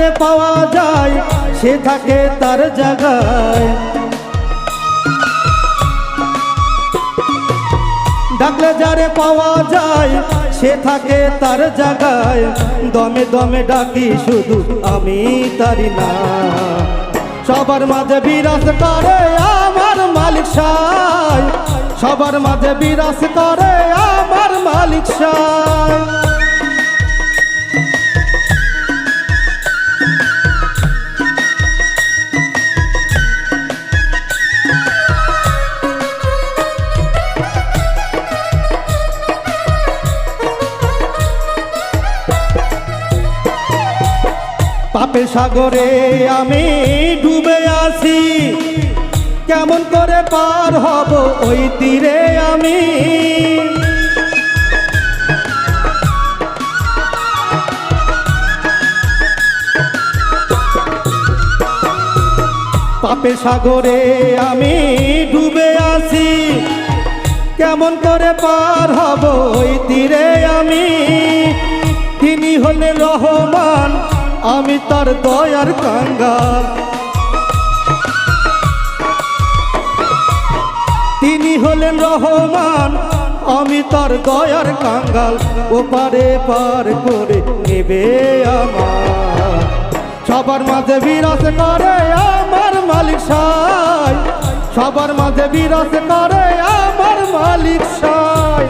যারে পাওয়া যায় সে থাকে তার জায়গায়, ডাকলে যারে পাওয়া যায় সে থাকে তার জায়গায়। দমে দমে ডাকি শুধু আমি তারি না, সবার মাঝে বিরাজ করে আমার মালিক সায়, সবার মাঝে বিরাজ করে আমার মালিক সায়। পাপের সাগরে আমি ডুবে আছি, কেমন করে পার হব ওই তীরে আমি। পাপের সাগরে আমি ডুবে আছি, কেমন করে পার হব ওই তীরে আমি। তিনি হলেন রহমান, আমি তার দয়ার কাঙ্গাল, তিনি হলেন রহমান, আমি তার দয়ার কাঙ্গাল। ওপারে পার করে নেবে আমার, সবার মাঝে বিরাজ করে আমার মালিক সায়, সবার মাঝে বিরাজ করে আমার মালিক সায়।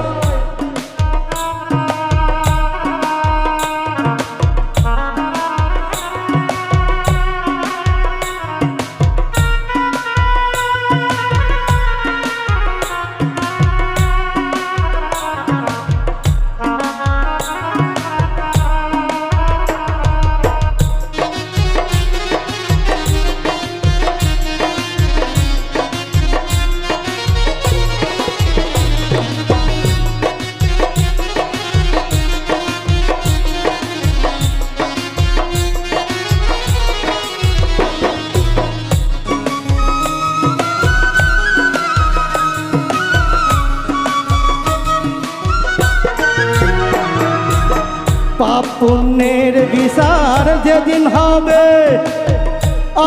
পাপ পুণ্যের বিচার যেদিন হবে,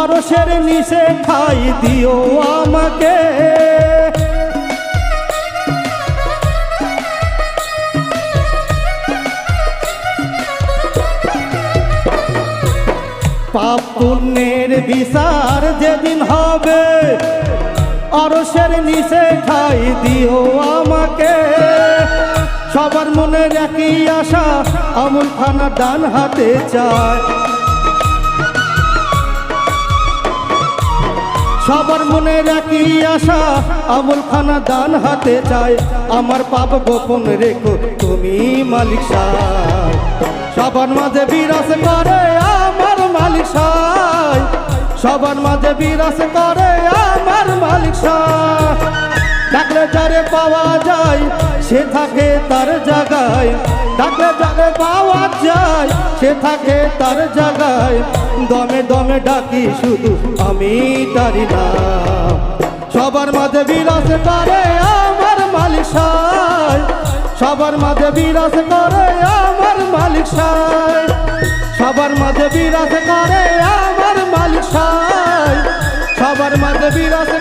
আরশের নিচে ঠাই দিও আমাকে। পাপ পুণ্যের বিচার যেদিন হবে, আরশের নিচে ঠাই দিও আমাকে। সবার মনের একই আশা, আমুল খানা ডান হাতে চায়, সবার মনের একই আশা, আমুল খানা ডান হাতে চায়। আমার পাপ গোপন রেখো তুমি মালিক সায়, সবার মাঝে বিরাজ করে আমার মালিক সায়, সবার মাঝে বিরাজ করে আমার মালিক সায়। ডাকলে যারে পাওয়া যায় সে থাকে তার জায়গায়, ডাকলে যারে পাওয়া যায় সে থাকে তার জায়গায়। দমে দমে ডাকি শুধু আমি তারি নাম, সবার মাঝে বিরাজ করে আমার মালিক সায়, সবার মাঝে বিরাজ করে আমার মালিক সায়, সবার মাঝে বিরাজ করে আমার মালিক সায়, সবার মাঝে বিরাজ